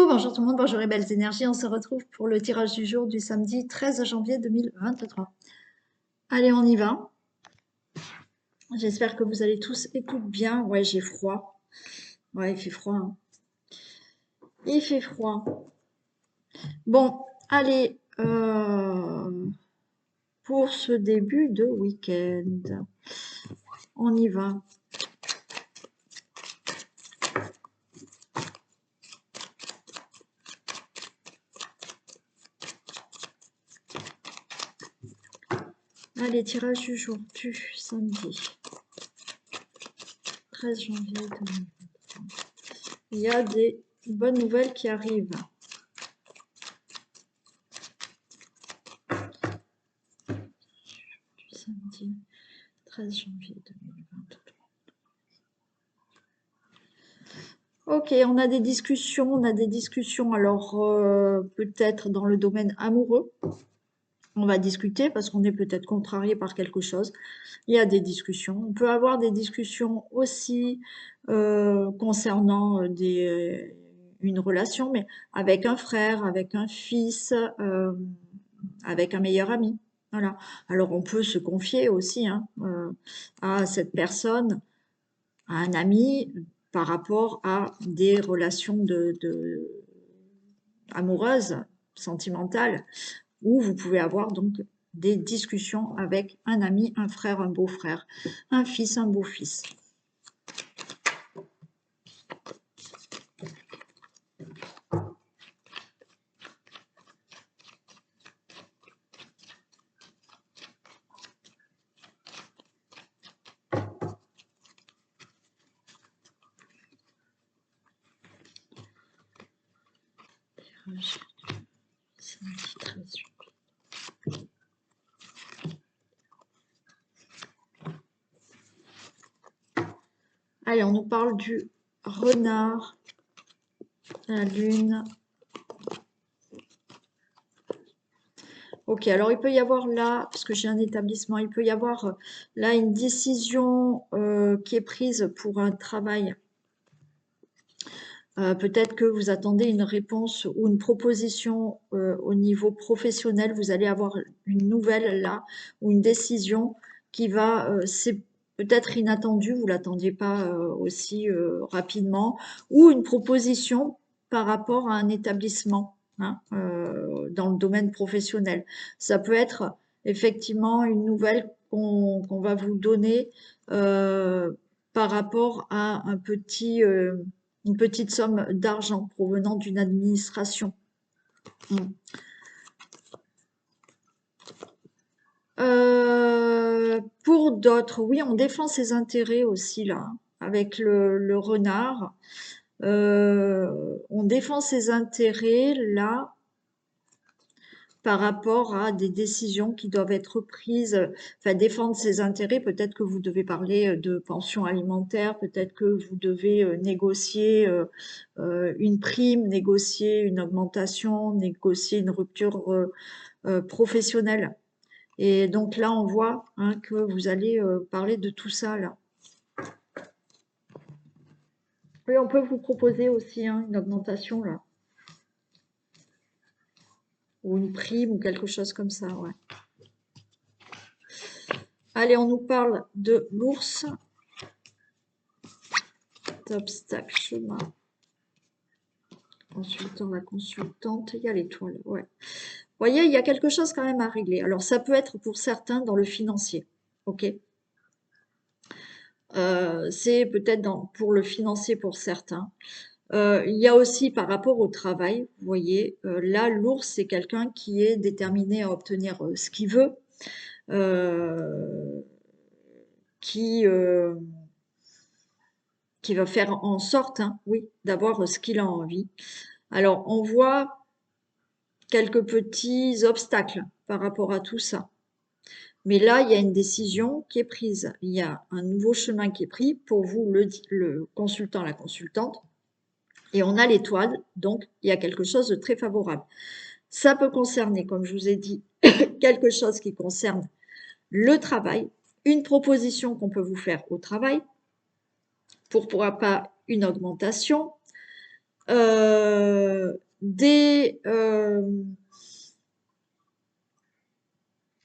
Bonjour tout le monde, bonjour les belles énergies. On se retrouve pour le tirage du jour du samedi 13 janvier 2023. Allez, on y va. J'espère que vous allez tous écouter bien. Ouais, j'ai froid. Ouais, il fait froid, hein. Il fait froid. Bon, allez, pour ce début de week-end, on y va. Allez, tirage du jour du samedi 13 janvier 2023. Il y a des bonnes nouvelles qui arrivent. Du samedi 13 janvier 2023. Ok, on a des discussions, alors peut-être dans le domaine amoureux. On va discuter parce qu'on est peut-être contrarié par quelque chose. Il y a des discussions. On peut avoir des discussions aussi concernant une relation, mais avec un frère, avec un fils, avec un meilleur ami. Voilà. Alors on peut se confier aussi à cette personne, à un ami, par rapport à des relations amoureuses, sentimentales, où vous pouvez avoir donc des discussions avec un ami, un frère, un beau-frère, un fils, un beau-fils. Allez, on nous parle du renard, la lune. Ok, alors il peut y avoir là, parce que j'ai un établissement, il peut y avoir là une décision qui est prise pour un travail. Peut-être que vous attendez une réponse ou une proposition au niveau professionnel. Vous allez avoir une nouvelle là, ou une décision qui va, c'est peut-être inattendu, vous ne l'attendiez pas aussi rapidement, ou une proposition par rapport à un établissement dans le domaine professionnel. Ça peut être effectivement une nouvelle qu'on va vous donner par rapport à une petite somme d'argent provenant d'une administration. Pour d'autres, oui, on défend ses intérêts aussi là, avec le renard. On défend ses intérêts là par rapport à des décisions qui doivent être prises, enfin défendre ses intérêts, peut-être que vous devez parler de pension alimentaire, peut-être que vous devez négocier une prime, négocier une augmentation, négocier une rupture professionnelle. Et donc là, on voit que vous allez parler de tout ça là. Oui, on peut vous proposer aussi une augmentation là. Ou une prime ou quelque chose comme ça, ouais. Allez, on nous parle de l'ours. Obstacle, chemin. Consultant, la consultante, il y a l'étoile, ouais. Vous voyez, il y a quelque chose quand même à régler. Alors, ça peut être pour certains dans le financier, ok. C'est peut-être pour le financier pour certains. Il y a aussi par rapport au travail, vous voyez, là, l'ours, c'est quelqu'un qui est déterminé à obtenir ce qu'il veut, qui va faire en sorte, oui, d'avoir ce qu'il a envie. Alors, on voit quelques petits obstacles par rapport à tout ça. Mais là, il y a une décision qui est prise. Il y a un nouveau chemin qui est pris pour vous, le consultant, la consultante. Et on a l'étoile, donc il y a quelque chose de très favorable. Ça peut concerner, comme je vous ai dit, quelque chose qui concerne le travail, une proposition qu'on peut vous faire au travail, pourquoi pas une augmentation,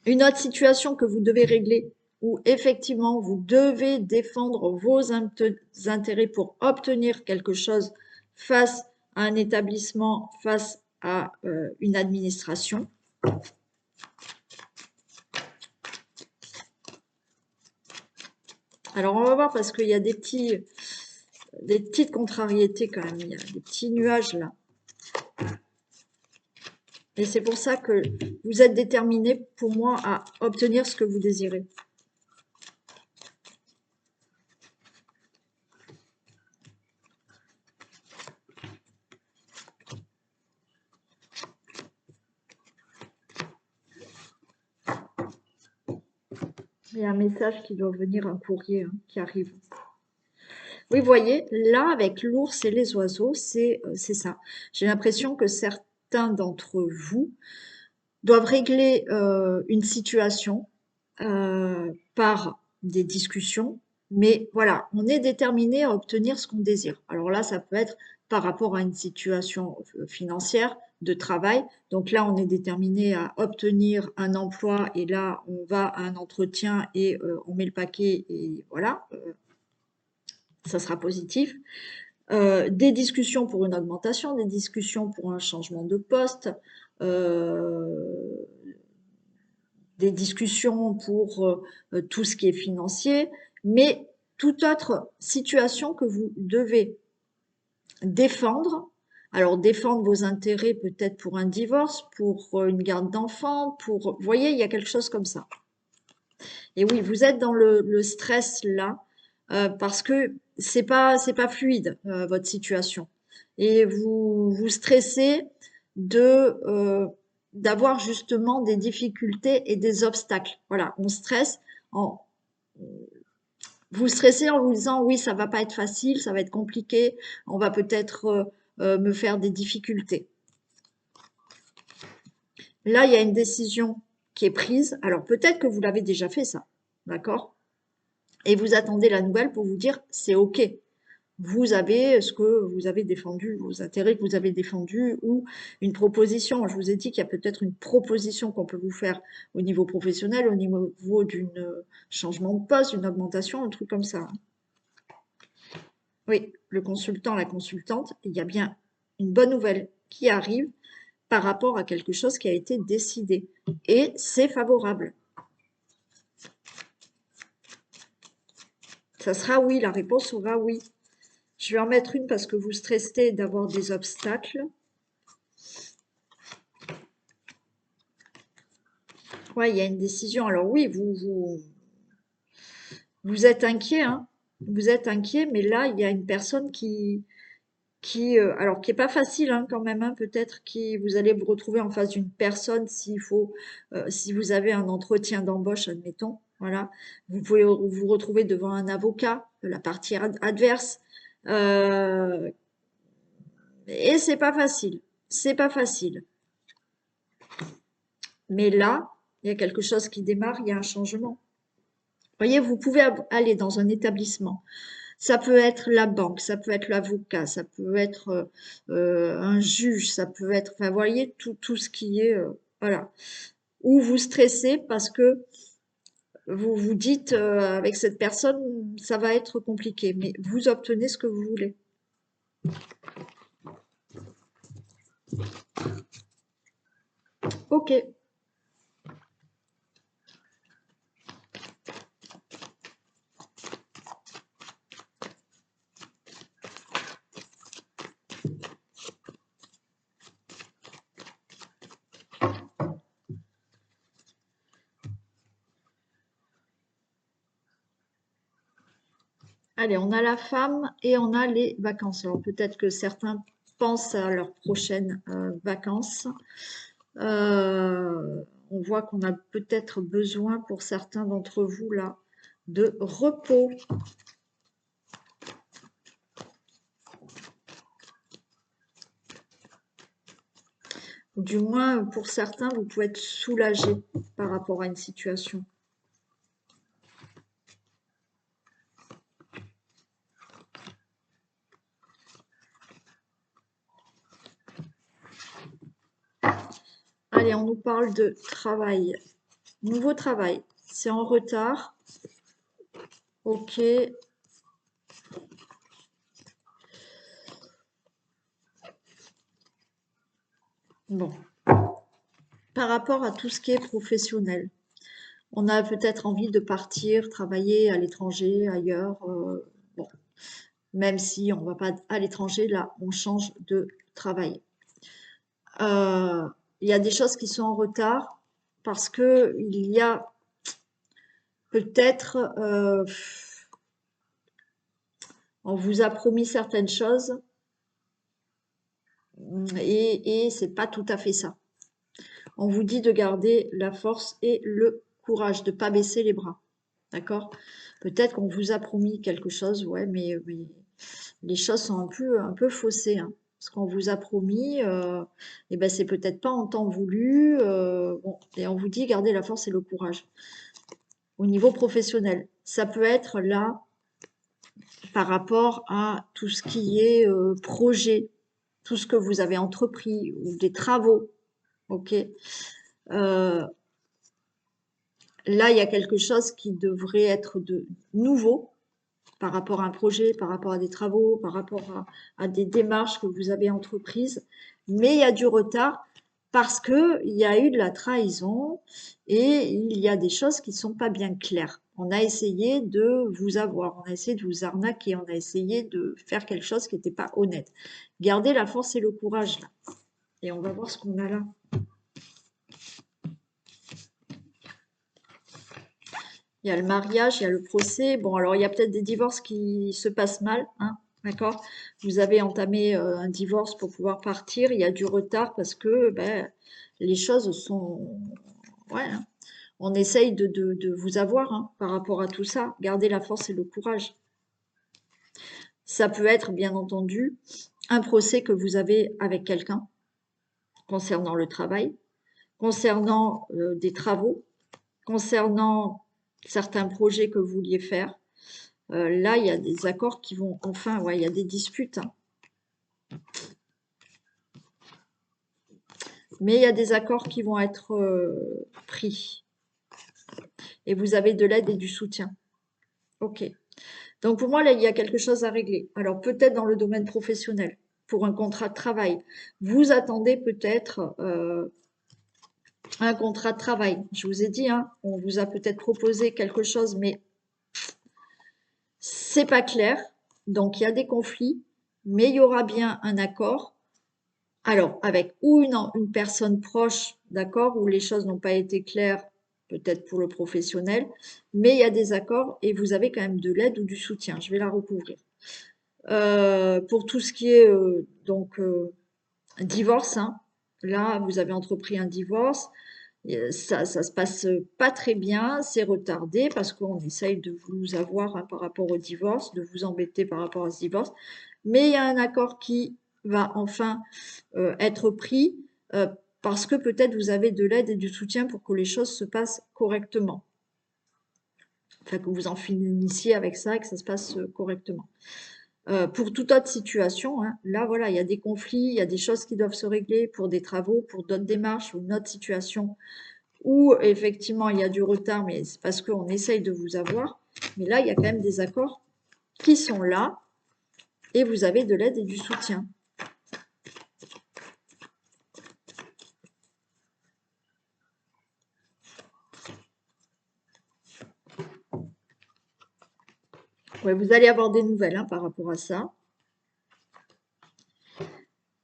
une autre situation que vous devez régler où effectivement vous devez défendre vos intérêts pour obtenir quelque chose face à un établissement, face à une administration. Alors on va voir parce qu'il y a des petites contrariétés quand même, il y a des petits nuages là. Et c'est pour ça que vous êtes déterminé pour moi à obtenir ce que vous désirez. Il y a un message qui doit venir, un courrier qui arrive. Oui, vous voyez, là, avec l'ours et les oiseaux, c'est ça. J'ai l'impression que certains d'entre vous doivent régler une situation par des discussions, mais voilà, on est déterminé à obtenir ce qu'on désire. Alors là, ça peut être par rapport à une situation financière, de travail. Donc là, on est déterminé à obtenir un emploi et là, on va à un entretien et on met le paquet et voilà, ça sera positif. Des discussions pour une augmentation, des discussions pour un changement de poste, des discussions pour tout ce qui est financier, mais toute autre situation que vous devez défendre. Alors défendre vos intérêts peut-être pour un divorce, pour une garde d'enfants, pour... Vous voyez, il y a quelque chose comme ça. Et oui, vous êtes dans le stress là, parce que c'est pas fluide votre situation. Et vous stressez d'avoir justement des difficultés et des obstacles. Voilà, on stresse en vous stressez en vous disant oui, ça va pas être facile, ça va être compliqué, on va peut-être me faire des difficultés. Là, il y a une décision qui est prise. Alors peut-être que vous l'avez déjà fait ça, d'accord? Et vous attendez la nouvelle pour vous dire c'est OK. Vous avez ce que vous avez défendu, vos intérêts que vous avez défendus ou une proposition. Je vous ai dit qu'il y a peut-être une proposition qu'on peut vous faire au niveau professionnel, au niveau d'une changement de poste, d'une augmentation, un truc comme ça. Oui, le consultant, la consultante, il y a bien une bonne nouvelle qui arrive par rapport à quelque chose qui a été décidé. Et c'est favorable. Ça sera oui, la réponse sera oui. Je vais en mettre une parce que vous stressez d'avoir des obstacles. Ouais, il y a une décision. Alors oui, vous êtes inquiet, hein. Vous êtes inquiet, mais là, il y a une personne alors qui est pas facile hein, quand même, hein, peut-être qui vous allez vous retrouver en face d'une personne si vous avez un entretien d'embauche, admettons, voilà, vous pouvez vous retrouver devant un avocat de la partie adverse, et c'est pas facile. Mais là, il y a quelque chose qui démarre, il y a un changement. Vous voyez, vous pouvez aller dans un établissement. Ça peut être la banque, ça peut être l'avocat, ça peut être un juge, ça peut être, enfin, vous voyez, tout ce qui est, voilà. Ou vous stressez parce que vous vous dites, avec cette personne, ça va être compliqué, mais vous obtenez ce que vous voulez. Ok. Allez, on a la femme et on a les vacances. Alors peut-être que certains pensent à leurs prochaines vacances. On voit qu'on a peut-être besoin pour certains d'entre vous là de repos. Ou du moins, pour certains, vous pouvez être soulagé par rapport à une situation. Allez, on nous parle de travail. Nouveau travail. C'est en retard. Ok. Bon. Par rapport à tout ce qui est professionnel, on a peut-être envie de partir, travailler à l'étranger, ailleurs. Bon, même si on ne va pas à l'étranger, là, on change de travail. Il y a des choses qui sont en retard parce que il y a peut-être, on vous a promis certaines choses et c'est pas tout à fait ça. On vous dit de garder la force et le courage, de pas baisser les bras. D'accord? Peut-être qu'on vous a promis quelque chose, ouais, mais les choses sont un peu faussées, hein. Ce qu'on vous a promis, et ben c'est peut-être pas en temps voulu. Bon, et on vous dit gardez la force et le courage. Au niveau professionnel, ça peut être là par rapport à tout ce qui est projet, tout ce que vous avez entrepris ou des travaux, ok. Là, il y a quelque chose qui devrait être de nouveau par rapport à un projet, par rapport à des travaux, par rapport à des démarches que vous avez entreprises. Mais il y a du retard parce qu'il y a eu de la trahison et il y a des choses qui ne sont pas bien claires. On a essayé de vous avoir, on a essayé de vous arnaquer, on a essayé de faire quelque chose qui n'était pas honnête. Gardez la force et le courage là. Et on va voir ce qu'on a là. Il y a le mariage, il y a le procès. Bon, alors il y a peut-être des divorces qui se passent mal, hein, d'accord? Vous avez entamé un divorce pour pouvoir partir. Il y a du retard parce que ben, les choses sont... Ouais, hein. On essaye de vous avoir hein, par rapport à tout ça. Gardez la force et le courage. Ça peut être, bien entendu, un procès que vous avez avec quelqu'un concernant le travail, concernant des travaux, concernant certains projets que vous vouliez faire. Là, il y a des accords qui vont, enfin, ouais, il y a des disputes, hein. Mais il y a des accords qui vont être pris. Et vous avez de l'aide et du soutien. Ok. Donc pour moi, là, il y a quelque chose à régler. Alors peut-être dans le domaine professionnel, pour un contrat de travail. Vous attendez peut-être un contrat de travail. Je vous ai dit, hein, on vous a peut-être proposé quelque chose, mais c'est pas clair. Donc il y a des conflits, mais il y aura bien un accord. Alors, avec ou une personne proche, d'accord, où les choses n'ont pas été claires, peut-être pour le professionnel, mais il y a des accords et vous avez quand même de l'aide ou du soutien. Je vais la recouvrir. Pour tout ce qui est divorce, hein, là, vous avez entrepris un divorce, ça se passe pas très bien, c'est retardé parce qu'on essaye de vous avoir hein, par rapport au divorce, de vous embêter par rapport à ce divorce, mais il y a un accord qui va enfin être pris parce que peut-être vous avez de l'aide et du soutien pour que les choses se passent correctement. Enfin, que vous en finissiez avec ça et que ça se passe correctement. Pour toute autre situation, hein, là voilà, il y a des conflits, il y a des choses qui doivent se régler pour des travaux, pour d'autres démarches ou une autre situation où effectivement il y a du retard, mais c'est parce qu'on essaye de vous avoir. Mais là, il y a quand même des accords qui sont là et vous avez de l'aide et du soutien. Ouais, vous allez avoir des nouvelles hein, par rapport à ça.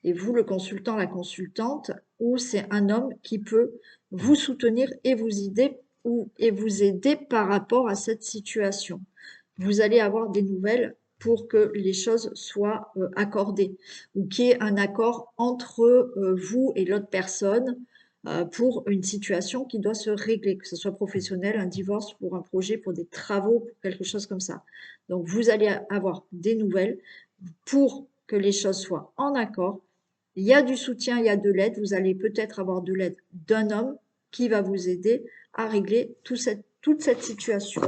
Et vous, le consultant, la consultante, ou c'est un homme qui peut vous soutenir et vous aider par rapport à cette situation. Vous allez avoir des nouvelles pour que les choses soient accordées ou qu'il y ait un accord entre vous et l'autre personne pour une situation qui doit se régler, que ce soit professionnel, un divorce, pour un projet, pour des travaux, pour quelque chose comme ça. Donc vous allez avoir des nouvelles pour que les choses soient en accord. Il y a du soutien, il y a de l'aide. Vous allez peut-être avoir de l'aide d'un homme qui va vous aider à régler toute cette situation.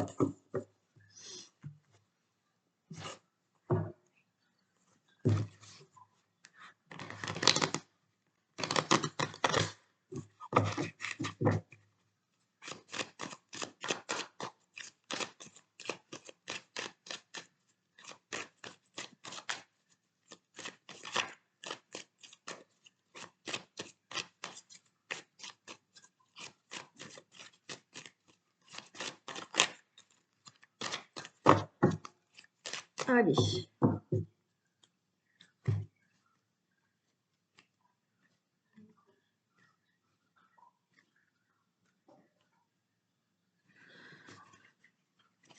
Allez.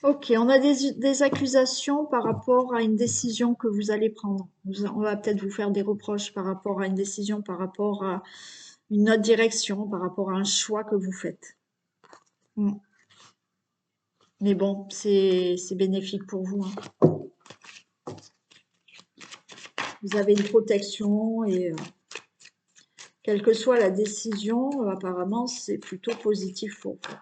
Ok, on a des accusations par rapport à une décision que vous allez prendre. On va peut-être vous faire des reproches par rapport à une décision, par rapport à une autre direction, par rapport à un choix que vous faites. Mm. Mais bon, c'est bénéfique pour vous, hein. Vous avez une protection et quelle que soit la décision, apparemment, c'est plutôt positif pour vous.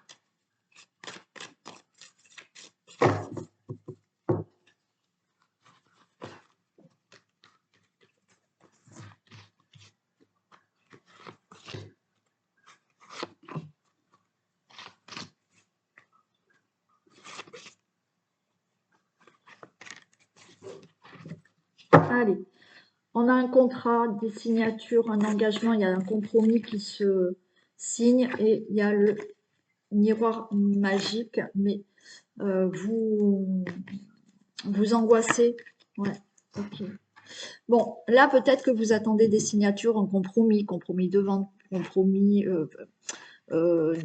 Allez, on a un contrat, des signatures, un engagement, il y a un compromis qui se signe et il y a le miroir magique, mais vous angoissez. Ouais, ok. Bon, là, peut-être que vous attendez des signatures en compromis, compromis de vente, compromis euh,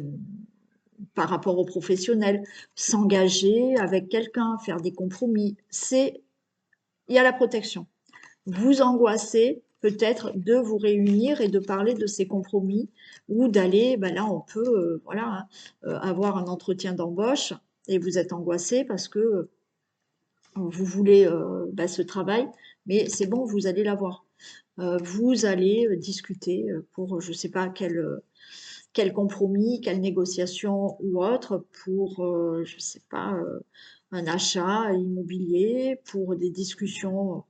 par rapport aux professionnels, s'engager avec quelqu'un, faire des compromis. Il y a la protection. Vous angoissez peut-être de vous réunir et de parler de ces compromis ou d'aller, ben là on peut voilà, hein, avoir un entretien d'embauche et vous êtes angoissé parce que vous voulez ce travail, mais c'est bon, vous allez l'avoir. Vous allez discuter pour je ne sais pas quel compromis, quelle négociation ou autre pour, je ne sais pas, un achat immobilier, pour des discussions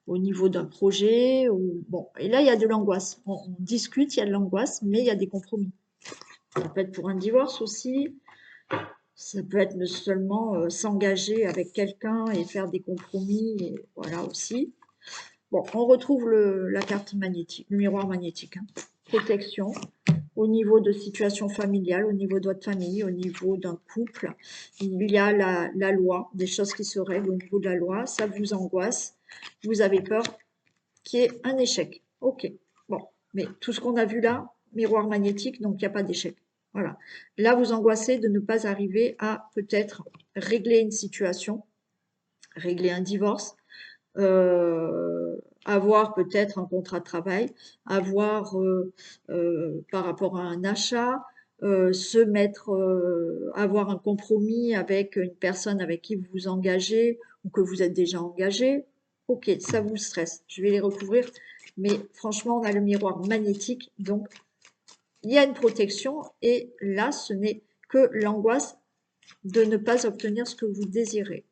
au niveau d'un projet. Ou, bon, et là, il y a de l'angoisse. On discute, il y a de l'angoisse, mais il y a des compromis. Ça peut être pour un divorce aussi. Ça peut être seulement s'engager avec quelqu'un et faire des compromis. Et voilà aussi. Bon, on retrouve la carte magnétique, le miroir magnétique. Hein. Protection au niveau de situation familiale, au niveau de votre famille, au niveau d'un couple. Il y a la loi, des choses qui se règlent au niveau de la loi. Ça vous angoisse. Vous avez peur qu'il y ait un échec. Ok, bon, mais tout ce qu'on a vu là, miroir magnétique, donc il n'y a pas d'échec. Voilà. Là, vous angoissez de ne pas arriver à peut-être régler une situation, régler un divorce, avoir peut-être un contrat de travail, avoir par rapport à un achat, se mettre, avoir un compromis avec une personne avec qui vous vous engagez ou que vous êtes déjà engagé. Ok, ça vous stresse. Je vais les recouvrir, mais franchement, on a le miroir magnétique, donc il y a une protection et là, ce n'est que l'angoisse de ne pas obtenir ce que vous désirez.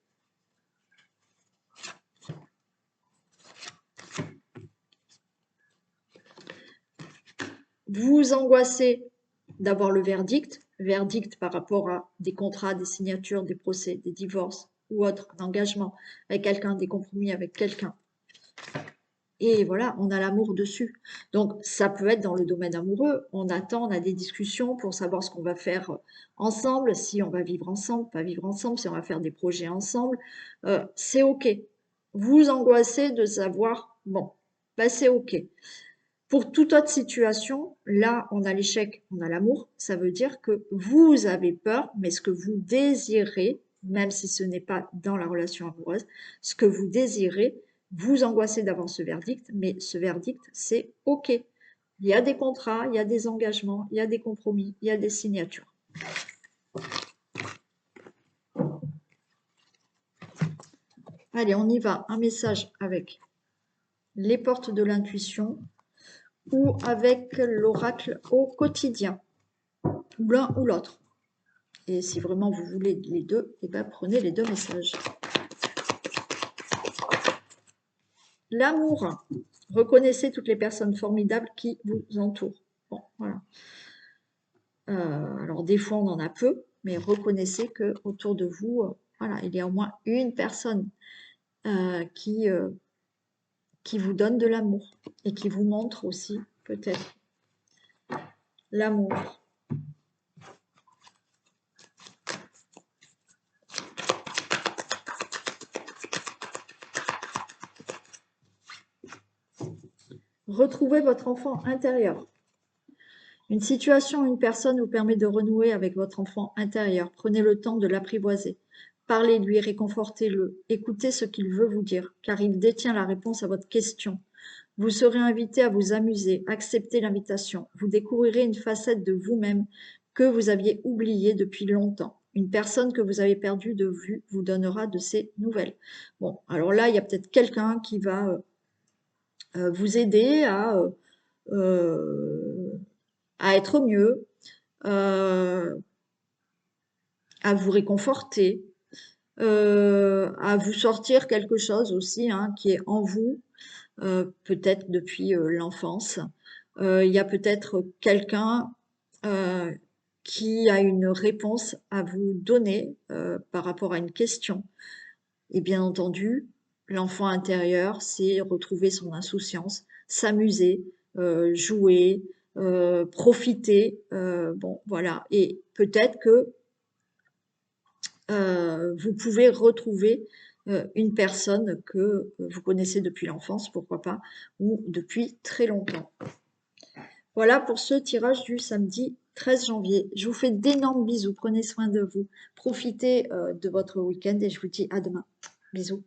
Vous angoissez d'avoir le verdict par rapport à des contrats, des signatures, des procès, des divorces ou autres, d'engagement avec quelqu'un, des compromis avec quelqu'un. Et voilà, on a l'amour dessus. Donc, ça peut être dans le domaine amoureux. On attend, on a des discussions pour savoir ce qu'on va faire ensemble, si on va vivre ensemble, pas vivre ensemble, si on va faire des projets ensemble. C'est OK. Vous angoissez de savoir, bon, c'est OK. Pour toute autre situation, là, on a l'échec, on a l'amour. Ça veut dire que vous avez peur, mais ce que vous désirez, même si ce n'est pas dans la relation amoureuse, ce que vous désirez, vous angoissez d'avoir ce verdict, mais ce verdict, c'est OK. Il y a des contrats, il y a des engagements, il y a des compromis, il y a des signatures. Allez, on y va. Un message avec les portes de l'intuition ou avec l'oracle au quotidien, ou l'un ou l'autre. Et si vraiment vous voulez les deux, eh ben prenez les deux messages. L'amour. Reconnaissez toutes les personnes formidables qui vous entourent. Bon, voilà. Alors des fois on en a peu, mais reconnaissez que autour de vous, voilà, il y a au moins une personne qui vous donne de l'amour et qui vous montre aussi peut-être l'amour. Retrouvez votre enfant intérieur. Une situation ou une personne vous permet de renouer avec votre enfant intérieur. Prenez le temps de l'apprivoiser. Parlez-lui, réconfortez-le. Écoutez ce qu'il veut vous dire, car il détient la réponse à votre question. Vous serez invité à vous amuser. Acceptez l'invitation. Vous découvrirez une facette de vous-même que vous aviez oubliée depuis longtemps. Une personne que vous avez perdue de vue vous donnera de ses nouvelles. Bon, alors là, il y a peut-être quelqu'un qui va vous aider euh, à être mieux, euh, à vous réconforter, à vous sortir quelque chose aussi hein, qui est en vous, peut-être depuis l'enfance. Il y a peut-être quelqu'un euh, qui a une réponse à vous donner par rapport à une question. Et bien entendu, l'enfant intérieur, c'est retrouver son insouciance, s'amuser, jouer, profiter. Bon, voilà. Et peut-être que vous pouvez retrouver une personne que vous connaissez depuis l'enfance, pourquoi pas, ou depuis très longtemps. Voilà pour ce tirage du samedi 13 janvier. Je vous fais d'énormes bisous. Prenez soin de vous. Profitez de votre week-end et je vous dis à demain. Bisous.